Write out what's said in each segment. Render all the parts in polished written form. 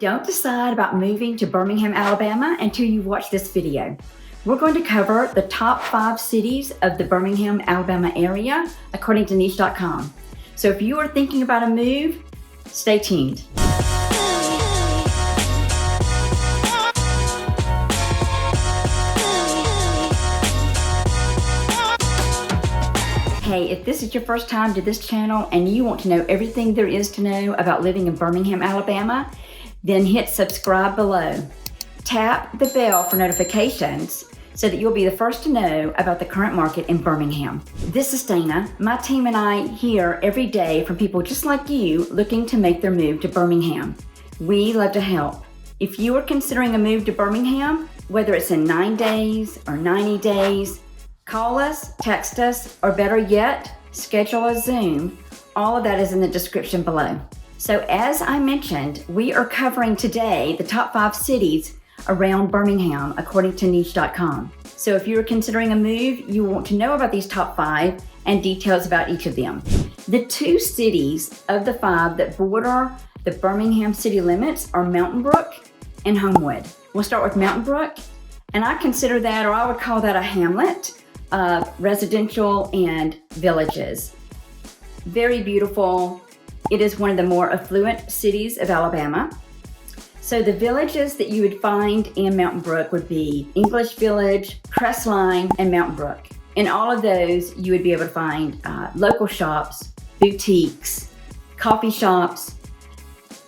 Don't decide about moving to Birmingham, Alabama until you watch this video. We're going to cover the top 5 cities of the Birmingham, Alabama area according to niche.com. So if you are thinking about a move, stay tuned. Hey, if this is your first time to this channel and you want to know everything there is to know about living in Birmingham, Alabama, then hit subscribe below. Tap the bell for notifications so that you'll be the first to know about the current market in Birmingham. This is Dana. My team and I hear every day from people just like you looking to make their move to Birmingham. We love to help. If you are considering a move to Birmingham, whether it's in 9 days or 90 days, call us, text us, or better yet, schedule a Zoom. All of that is in the description below. So as I mentioned, we are covering today the top 5 cities around Birmingham according to niche.com. So if you're considering a move, you want to know about these top 5 and details about each of them. The 2 cities of the 5 that border the Birmingham city limits are Mountain Brook and Homewood. We'll start with Mountain Brook, and I consider that, or I would call that, a hamlet of residential and villages. Very beautiful. It is one of the more affluent cities of Alabama. So the villages that you would find in Mountain Brook would be English Village, Crestline, and Mountain Brook. In all of those, you would be able to find local shops, boutiques, coffee shops.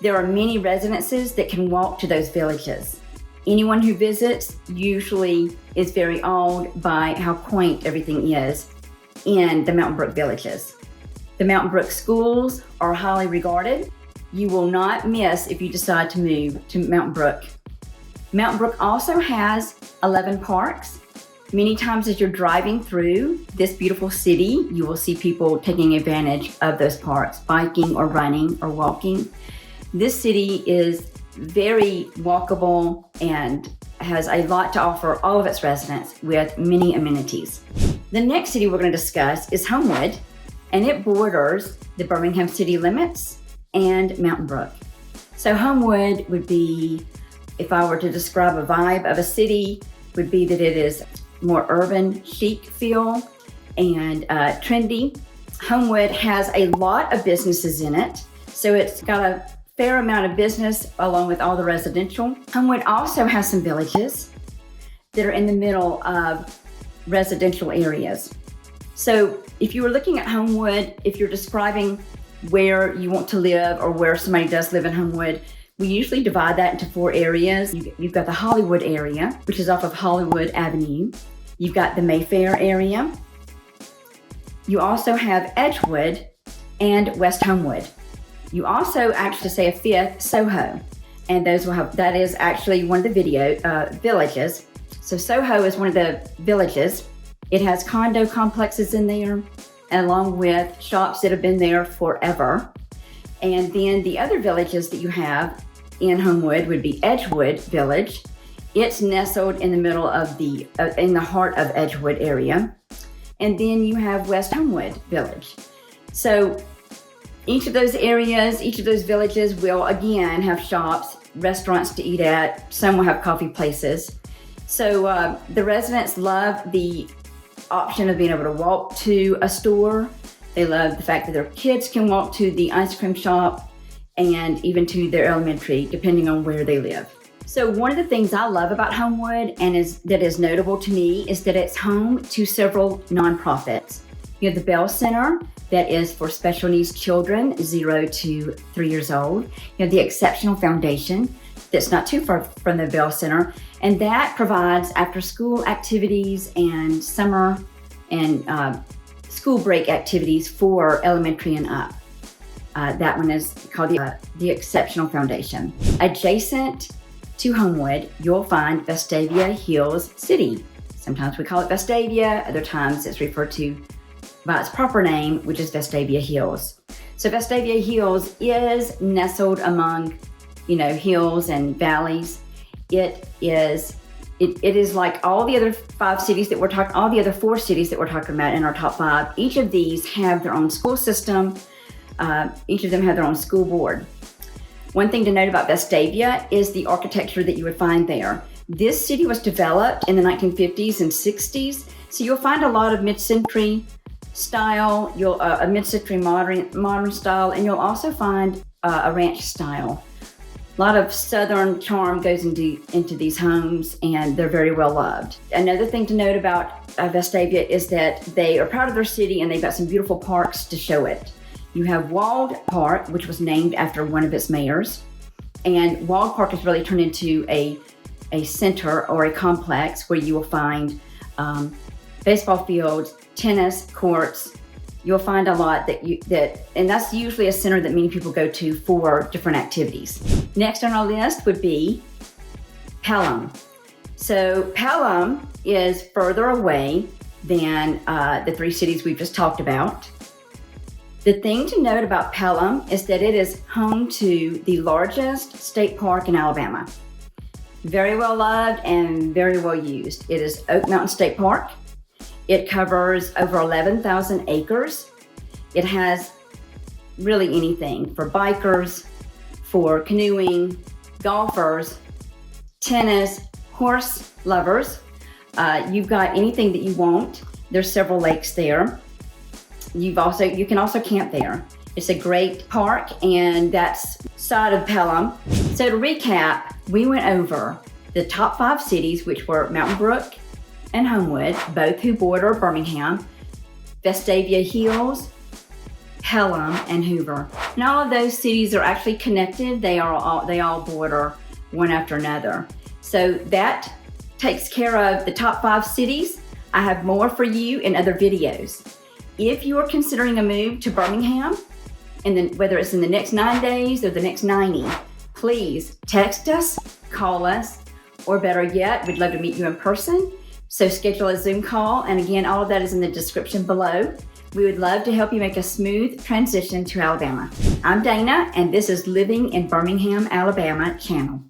There are many residences that can walk to those villages. Anyone who visits usually is very awed by how quaint everything is in the Mountain Brook villages. The Mountain Brook schools are highly regarded. You will not miss if you decide to move to Mountain Brook. Mountain Brook also has 11 parks. Many times as you're driving through this beautiful city, you will see people taking advantage of those parks, biking or running or walking. This city is very walkable and has a lot to offer all of its residents with many amenities. The next city we're going to discuss is Homewood, and it borders the Birmingham city limits and Mountain Brook. So Homewood would be, if I were to describe a vibe of a city, would be that it is more urban, chic feel and trendy. Homewood has a lot of businesses in it, so it's got a fair amount of business along with all the residential. Homewood also has some villages that are in the middle of residential areas. So if you were looking at Homewood, if you're describing where you want to live or where somebody does live in Homewood, we usually divide that into 4 areas. You've got the Hollywood area, which is off of Hollywood Avenue. You've got the Mayfair area. You also have Edgewood and West Homewood. You also actually say a 5th, Soho, and those will have, that is actually one of the villages. So Soho is one of the villages. It has condo complexes in there, along with shops that have been there forever. And then the other villages that you have in Homewood would be Edgewood Village. It's nestled in the middle of in the heart of Edgewood area. And then you have West Homewood Village. So each of those areas, each of those villages will again have shops, restaurants to eat at. Some will have coffee places. So the residents love the option of being able to walk to a store. They love the fact that their kids can walk to the ice cream shop and even to their elementary, depending on where they live. So one of the things I love about Homewood and that is notable to me is that it's home to several nonprofits. You have the Bell Center, that is for special needs children 0 to 3 years old. You have the Exceptional Foundation, that's not too far from the Bell Center, and that provides after-school activities and summer and school break activities for elementary and up. That one is called the Exceptional Foundation. Adjacent to Homewood, you'll find Vestavia Hills City. Sometimes we call it Vestavia, other times it's referred to by its proper name, which is Vestavia Hills. So Vestavia Hills is nestled among, hills and valleys. It is like all the other 5 cities that all the other 4 cities that we're talking about in our top 5. Each of these have their own school system. Each of them have their own school board. One thing to note about Vestavia is the architecture that you would find there. This city was developed in the 1950s and 60s, so you'll find a lot of mid-century style, a mid-century modern style, and you'll also find a ranch style. A lot of Southern charm goes into these homes, and they're very well loved. Another thing to note about Vestavia is that they are proud of their city, and they've got some beautiful parks to show it. You have Walled Park, which was named after one of its mayors. And Walled Park has really turned into a center or a complex where you will find baseball fields, tennis courts. You'll find a lot and that's usually a center that many people go to for different activities. Next on our list would be Pelham. So Pelham is further away than the three cities we've just talked about. The thing to note about Pelham is that it is home to the largest state park in Alabama. Very well loved and very well used. It is Oak Mountain State Park. It covers over 11,000 acres. It has really anything for bikers, for canoeing, golfers, tennis, horse lovers. You've got anything that you want. There's several lakes there. You can also camp there. It's a great park, and that's side of Pelham. So to recap, we went over the top 5 cities, which were Mountain Brook and Homewood, both who border Birmingham, Vestavia Hills, Pelham, and Hoover. And all of those cities are actually connected. They all border one after another. So that takes care of the top 5 cities. I have more for you in other videos. If you are considering a move to Birmingham, and then whether it's in the next 9 days or the next 90, please text us, call us, or better yet, we'd love to meet you in person. So schedule a Zoom call, and again, all of that is in the description below. We would love to help you make a smooth transition to Alabama. I'm Dana, and this is Living in Birmingham, Alabama channel.